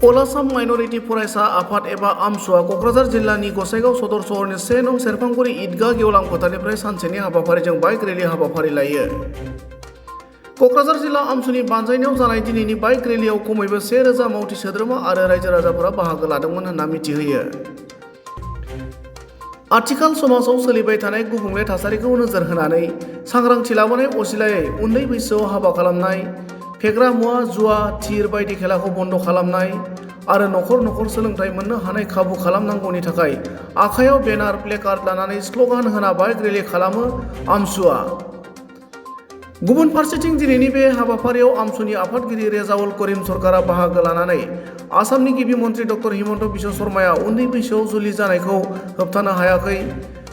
अलासाम minority फरायसा आफाद एबा आमसुआ क'क्राझार जिल्लानि गसाइगाव सदर सहरनि 1 नं सेरफांगुरि ईदगाह गेवलां फोथारनिफ्राय सानसेनि हाबाफारिजों बाइक रेलि हाबाफारि लायो। क'क्राझार जिल्ला आमसुनि बानजायनायाव जानाय दिनैनि बाइक रेलियाव खमैबो 1000 मावथि सोद्रोमा आरो रायजो राजाफोरा बाहागो लादोंमोन होनना मिथिहोयो। आथिखाल समाजाव सोलिबाय थानाय गुबुंले थासारिखौ नोजोर होनानै सांग्रांथि लाबोनाय असिलायै उन्दै बैसोआव हाबा खालामनाय, फेग्रा मुवा, जुवा, थिर बायदि खेलाखौ बन्द खालामनाय आरो नखर नखर सोलोंथाइ मोननो हानाय खाबु खालामनांगौनि थाखाय आखायाव बेनार प्लेकार्ड लानानै स्लगान होना बाइक रेलि खालामो आमसुआ। गुबुन फारसेथिं दिनैनि बे हाबाफारियाव आमसुनि आफादगिरि रेजाउल करिम सरकारा बाहागो लानानै आसामनि गिबि मन्त्रि डक्टर हिमन्त बिश्व शर्माया उन्दै बैसोआव जुलि जानायखौ होबथानो हायाखै,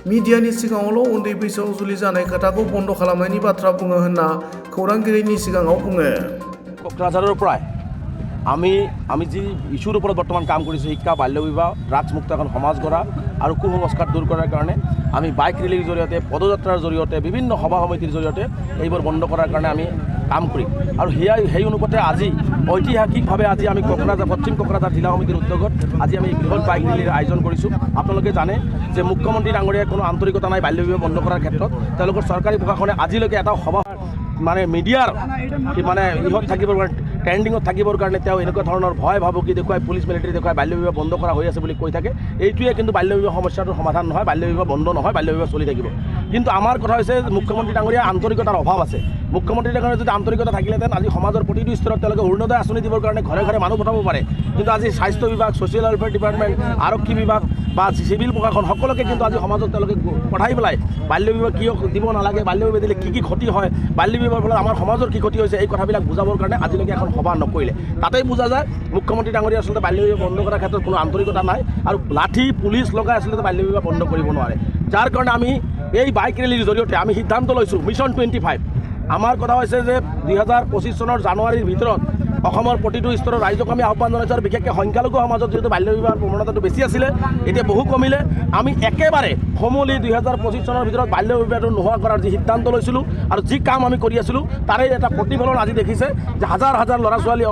मिडियानि सिगाङावल' उन्दै बैसोआव जुलि जानाय खोथाखौ बन्द खालामनायनि बाथ्रा बुङो होनना खौरांगिरिनि सिगाङाव बुङो। क'क्राझाৰৰ পৰাই আমি যি ইছ্যুৰ ওপৰত বৰ্তমান কাম কৰিছোঁ, শিক্ষা, বাল্য বিবাহ, ড্ৰাগছ মুক্ত এখন সমাজ গঢ়া আৰু কুসংস্কাৰ দূৰ কৰাৰ কাৰণে আমি বাইক ৰেলীৰ জৰিয়তে, পদযাত্ৰাৰ জৰিয়তে, বিভিন্ন সভা সমিতিৰ জৰিয়তে এইবোৰ বন্ধ কৰাৰ কাৰণে আমি কাম কৰিম। আৰু সেই অনুপাতে আজি ঐতিহাসিকভাৱে আজি আমি পশ্চিম কোকৰাঝাৰ জিলা সমিতিৰ উদ্যোগত আজি আমি বৃহৎ বাইক ৰেলীৰ আয়োজন কৰিছোঁ। আপোনালোকে জানে যে মুখ্যমন্ত্ৰী ডাঙৰীয়াৰ কোনো আন্তৰিকতা নাই বাল্য বিবাহ বন্ধ কৰাৰ ক্ষেত্ৰত। তেওঁলোকৰ চৰকাৰী প্ৰশাসনে আজিলৈকে এটা সভা মিডিয়াৰ ইহত থাকিবৰ কাৰণে, ট্ৰেণ্ডিঙত থাকিবৰ কাৰণে তেওঁ এনেকুৱা ধৰণৰ ভয় ভাবুকি দেখুৱাই, পুলিচ মিলিটাৰী দেখুৱাই বাল্য বিবাহ বন্ধ কৰা হৈ আছে বুলি কৈ থাকে। এইটোৱে কিন্তু বাল্য বিবাহ সমস্যাটোৰ সমাধান নহয়, বাল্য বিবাহ বন্ধ নহয়, বাল্য বিবাহ চলি থাকিব। কিন্তু আমাৰ কথা হৈছে মুখ্যমন্ত্ৰী ডাঙৰীয়াৰ আন্তৰিকতাৰ অভাৱ আছে। মুখ্যমন্ত্ৰী ডাঙৰীয়াৰ যদি আন্তৰিকতা থাকিলেহেঁতেন আজি সমাজৰ প্ৰতিটো স্তৰত তেওঁলোকে অৰুণোদয় আঁচনি দিবৰ কাৰণে ঘৰে ঘৰে মানুহ পঠাব পাৰে। কিন্তু আজি স্বাস্থ্য বিভাগ, ছ'চিয়েল ৱেলফেয়াৰ ডিপাৰ্টমেণ্ট, আৰক্ষী বিভাগ বা চিভিল প্ৰশাসন সকলোকে কিন্তু আজি সমাজত তেওঁলোকে পঠাই পেলাই বাল্য বিবাহ কিয় দিব নালাগে, বাল্য বিবাহ দিলে কি ক্ষতি হয়, বাল্য বিবাহৰ ফলত আমাৰ সমাজৰ কি ক্ষতি হৈছে, এই কথাবিলাক বুজাবৰ কাৰণে আজিলৈকে এখন সভা নকৰিলে। তাতেই বুজা যায় মুখ্যমন্ত্ৰী ডাঙৰীয়া আচলতে বাল্য বিবাহ বন্ধ কৰাৰ ক্ষেত্ৰত কোনো আন্তৰিকতা নাই আৰু লাঠি পুলিচ লগাই আচলতে বাল্য বিবাহ বন্ধ কৰিব নোৱাৰে। যাৰ কাৰণে আমি এই বাইক ৰেলীৰ জৰিয়তে আমি সিদ্ধান্ত লৈছোঁ মিছন 25। আমাৰ কথা হৈছে যে 2025 চনৰ জানুৱাৰীৰ ভিতৰত অসমৰ প্ৰতিটো স্তৰৰ ৰাইজক আমি আহ্বান জনাইছোঁ। আৰু বিশেষকৈ সংখ্যালঘু সমাজত যিহেতু বাল্য বিবাহৰ প্ৰৱণতাটো বেছি আছিলে, এতিয়া বহু কমিলে। আমি একেবাৰে সমূলি 2025 চনৰ ভিতৰত বাল্য বিবাহটো নোহোৱা কৰাৰ যি সিদ্ধান্ত লৈছিলোঁ আৰু যি কাম আমি কৰি আছিলোঁ তাৰে এটা প্ৰতিফলন আজি দেখিছে যে হাজাৰ হাজাৰ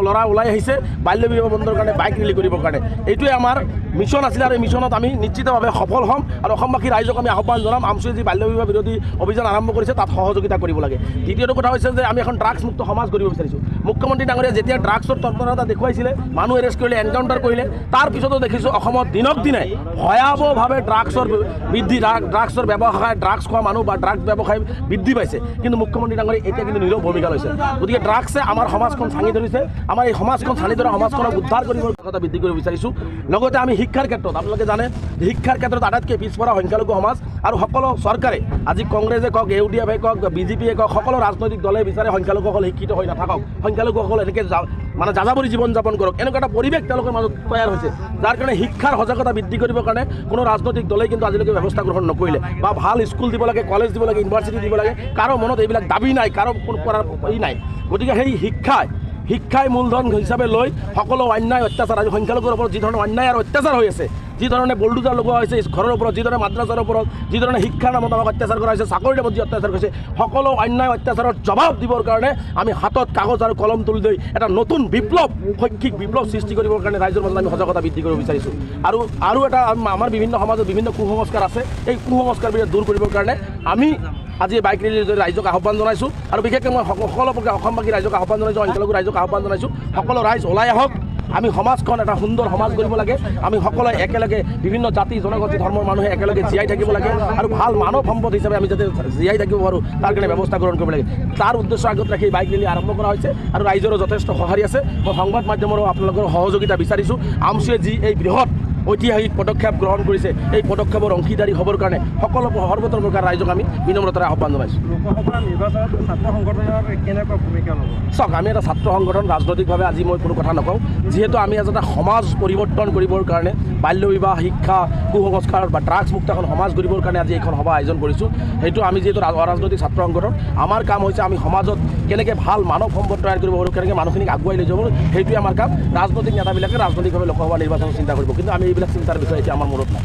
ল'ৰা ওলাই আহিছে বাল্য বিবাহ বন্ধৰ কাৰণে বাইক ৰেলী কৰিবৰ কাৰণে। এইটোৱে আমাৰ মিছন আছিলে আৰু এই মিছনত আমি নিশ্চিতভাৱে সফল হ'ম। আৰু অসমবাসী ৰাইজক আমি আহ্বান জনাম আমচুৱে যি বাল্য বিবাহ বিৰোধী অভিযান আৰম্ভ কৰিছে তাত সহযোগিতা কৰিব লাগে। দ্বিতীয়টো কথা হৈছে যে আমি এখন ড্ৰাগছ মুক্ত সমাজ কৰিব বিচাৰিছোঁ। মুখ্যমন্ত্ৰী ডাঙৰীয়া যেতিয়া ড্ৰাগছৰ তৎপৰতা দেখুৱাইছিলে, মানুহ এৰেষ্ট কৰিলে, এনকাউণ্টাৰ কৰিলে, তাৰ পিছতো দেখিছোঁ অসমত দিনক দিনে ভয়াৱহভাৱে ড্ৰাগছৰ ব্যৱসায়, ড্ৰাগছ খোৱা মানুহ বা ড্ৰাগছ ব্যৱসায় বৃদ্ধি পাইছে। কিন্তু মুখ্যমন্ত্ৰী ডাঙৰীয়া এতিয়া কিন্তু নীৰৱ ভূমিকা লৈছে। গতিকে ড্ৰাগছে আমাৰ সমাজখন ছানি ধৰিছে। আমাৰ এই সমাজখন ছানি ধৰা সমাজখনক উদ্ধাৰ কৰিবৰ কথা বৃদ্ধি কৰিব বিচাৰিছোঁ। লগতে আমি শিক্ষাৰ ক্ষেত্ৰত আপোনালোকে জানে যে শিক্ষাৰ ক্ষেত্ৰত আটাইতকৈ পিছপৰা সংখ্যালঘু সমাজ আৰু সকলো চৰকাৰে, আজি কংগ্ৰেছে কওক, UDF কওক, BJPয়ে কওক, সকলো ৰাজনৈতিক দলে বিচাৰে সংখ্যালঘুসকল শিক্ষিত হৈ নাথাকক, সংখ্যালঘুসকল এনেকৈ যাযাবৰী জীৱন যাপন কৰক, এনেকুৱা এটা পৰিৱেশ তেওঁলোকৰ মাজত তৈয়াৰ হৈছে। যাৰ কাৰণে শিক্ষাৰ সজাগতা বৃদ্ধি কৰিবৰ কাৰণে কোনো ৰাজনৈতিক দলে কিন্তু আজিলৈকে ব্যৱস্থা গ্ৰহণ নকৰিলে। বা ভাল স্কুল দিব লাগে, কলেজ দিব লাগে, ইউনিভাৰ্চিটি দিব লাগে, কাৰো মনত এইবিলাক দাবী নাই, কাৰো কোনো কৰাৰ নাই। গতিকে সেই শিক্ষাই মূলধন হিচাপে লৈ সকলো অন্যায় অত্যাচাৰ, আজি সংখ্যালঘুৰ ওপৰত যি ধৰণৰ অন্যায় আৰু অত্যাচাৰ হৈ আছে, যি ধৰণে বল্ডুজাৰ লগোৱা হৈছে ঘৰৰ ওপৰত, যি ধৰণে মাদ্ৰাছাৰ ওপৰত, যি ধৰণে শিক্ষাৰ নামত আমাক অত্যাচাৰ কৰা হৈছে, চাকৰিৰ নামত যি অত্যাচাৰ কৰিছে, সকলো অন্যায় অত্যাচাৰৰ জবাব দিবৰ কাৰণে আমি হাতত কাগজ আৰু কলম তুলি লৈ এটা নতুন শৈক্ষিক বিপ্লৱ সৃষ্টি কৰিবৰ কাৰণে ৰাইজৰ মাজত আমি সজাগতা বৃদ্ধি কৰিব বিচাৰিছোঁ। আৰু এটা আমাৰ বিভিন্ন সমাজত বিভিন্ন কুসংস্কাৰ আছে, এই কুসংস্কাৰবিলাক দূৰ কৰিবৰ কাৰণে আমি আজি বাইক ৰেলীৰ জৰিয়তে ৰাইজক আহ্বান জনাইছোঁ। আৰু বিশেষকৈ মই সকলো অসমবাসী ৰাইজক আহ্বান জনাইছোঁ, সংখ্যালঘু ৰাইজক আহ্বান জনাইছোঁ, সকলো ৰাইজ ওলাই আহক। আমি সমাজখন এটা সুন্দৰ সমাজ কৰিব লাগে। আমি সকলোৱে একেলগে বিভিন্ন জাতি জনগোষ্ঠী ধৰ্মৰ মানুহে একেলগে জীয়াই থাকিব লাগে আৰু ভাল মানৱ সম্পদ হিচাপে আমি যাতে জীয়াই থাকিব পাৰোঁ তাৰ কাৰণে ব্যৱস্থা গ্ৰহণ কৰিব লাগে। তাৰ উদ্দেশ্য আগত ৰাখি বাইক ৰেলী আৰম্ভ কৰা হৈছে আৰু ৰাইজৰো যথেষ্ট সঁহাৰি আছে। মই সংবাদ মাধ্যমৰো আপোনালোকৰ সহযোগিতা বিচাৰিছোঁ। আমচুৱে যি এই বৃহৎ ঐতিহাসিক পদক্ষেপ গ্ৰহণ কৰিছে, এই পদক্ষেপৰ অংশীদাৰী হ'বৰ কাৰণে সকলো সৰ্বতৰ প্ৰকাৰ ৰাইজক আমি বিনম্ৰতাৰে আহ্বান জনাইছোঁ। চাওক, আমি এটা ছাত্ৰ সংগঠন, ৰাজনৈতিকভাৱে আজি মই কোনো কথা নকওঁ। যিহেতু আমি এটা সমাজ পৰিৱৰ্তন কৰিবৰ কাৰণে, বাল্য বিবাহ, শিক্ষা, কুসংস্কাৰ বা ড্ৰাগছ মুক্ত এখন সমাজ কৰিবৰ কাৰণে আজি এইখন সভা আয়োজন কৰিছোঁ। সেইটো আমি যিহেতু অৰাজনৈতিক ছাত্ৰ সংগঠন, আমাৰ কাম হৈছে আমি সমাজত কেনেকৈ ভাল মানৱ সম্পদ তৈয়াৰ কৰিব পাৰোঁ, কেনেকৈ মানুহখিনিক আগুৱাই লৈ যাব পাৰোঁ, সেইটোৱে আমাৰ কাম। ৰাজনৈতিক নেতাবিলাকে ৰাজনৈতিকভাৱে লোকসভা নিৰ্বাচন চিন্তা কৰিব, কিন্তু আমি এইবিলাক চিন্তাৰ বিষয়ে এতিয়া আমাৰ মূৰত নাই।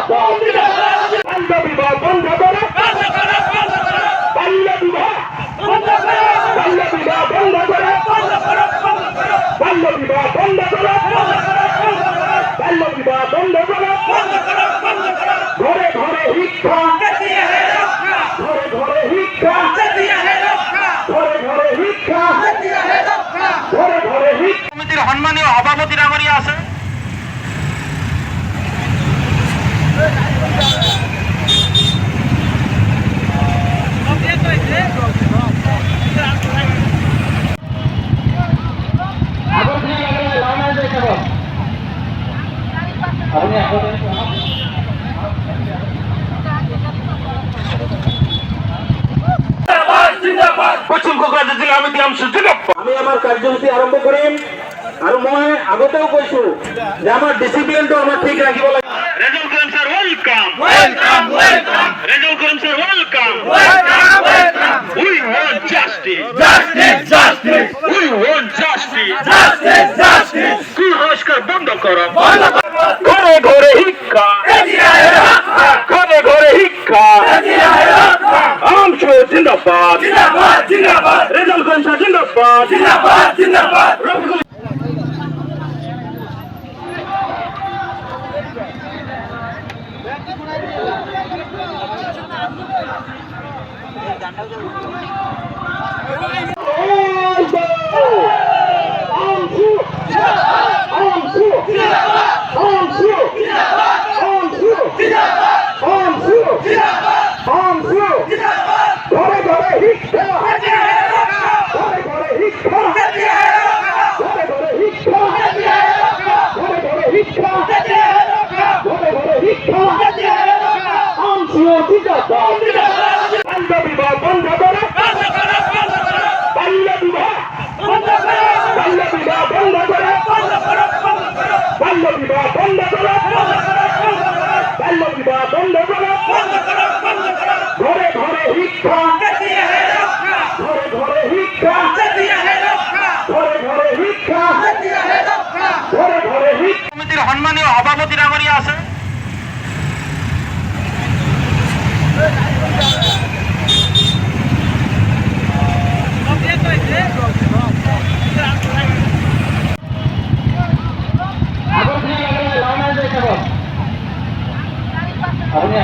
জিন্দাবাদ বাল্য বিবাহ বন্ধ করো বাল্য বিবাহ বাল্য বিবাহ বন্ধ করো বাল্য বিবাহ বন্ধ করো বাল্য বিবাহ বন্ধ করো ঘরে ঘরে শিক্ষা ঘরে ঘরে শিক্ষা ঘরে ঘরে শিক্ষা ঘরে ঘরে শিক্ষা সমিতির সম্মানীয় সভাপতি ডাঙৰীয়া আছে পশ্চিম কোকৰাঝাৰ জিলা সমিতি আমি আমাৰ কাৰ্যসূচী আৰম্ভ কৰিম আৰু মই আগতেও কৈছো যে আমাৰ ডিচিপ্লিনটো আমাৰ ঠিক ৰাখিব লাগে ৰেজুল কৰিম স্যাৰ ওয়েলকাম ওয়েলকাম ওয়েলকাম ৰেজুল কৰিম স্যাৰ ওয়েলকাম ওয়েলকাম ওয়েলকাম উই ওয়ান্ট জাস্টিস জাস্টিস জাস্টিস উই ওয়ান্ট জাস্টিস জাস্টিস জাস্টিস কুসংস্কার বন্ধ করো ঘরে ঘরে শিক্ষা ঘরে ঘরে শিক্ষা আমশো জিন্দাবাদ জিন্দাবাদ জিন্দাবাদ রেজুল কৰিম স্যার জিন্দাবাদ জিন্দাবাদ জিন্দাবাদ ঘরে ঘরে শিক্ষা ঘরে ঘরে শিক্ষা ঘরে ঘরে শিক্ষা ঘরে ঘরে শিক্ষা ঘরে ঘরে শিক্ষা আমসিও জিন্দাবাদ বাল্য বিবাহ বন্ধ করো বাল্য বিবাহ বাল্য বিবাহ বন্ধ করো বাল্য বিবাহ বন্ধ করো বাল্য বিবাহ বন্ধ করো ঘরে ঘরে শিক্ষা ঘরে ঘরে শিক্ষা ঘরে ঘরে শিক্ষা ঘরে ঘরে শিক্ষা সমিতিৰ সম্মানীয় সভাপতি ডাঙৰীয়া আছে আপুনি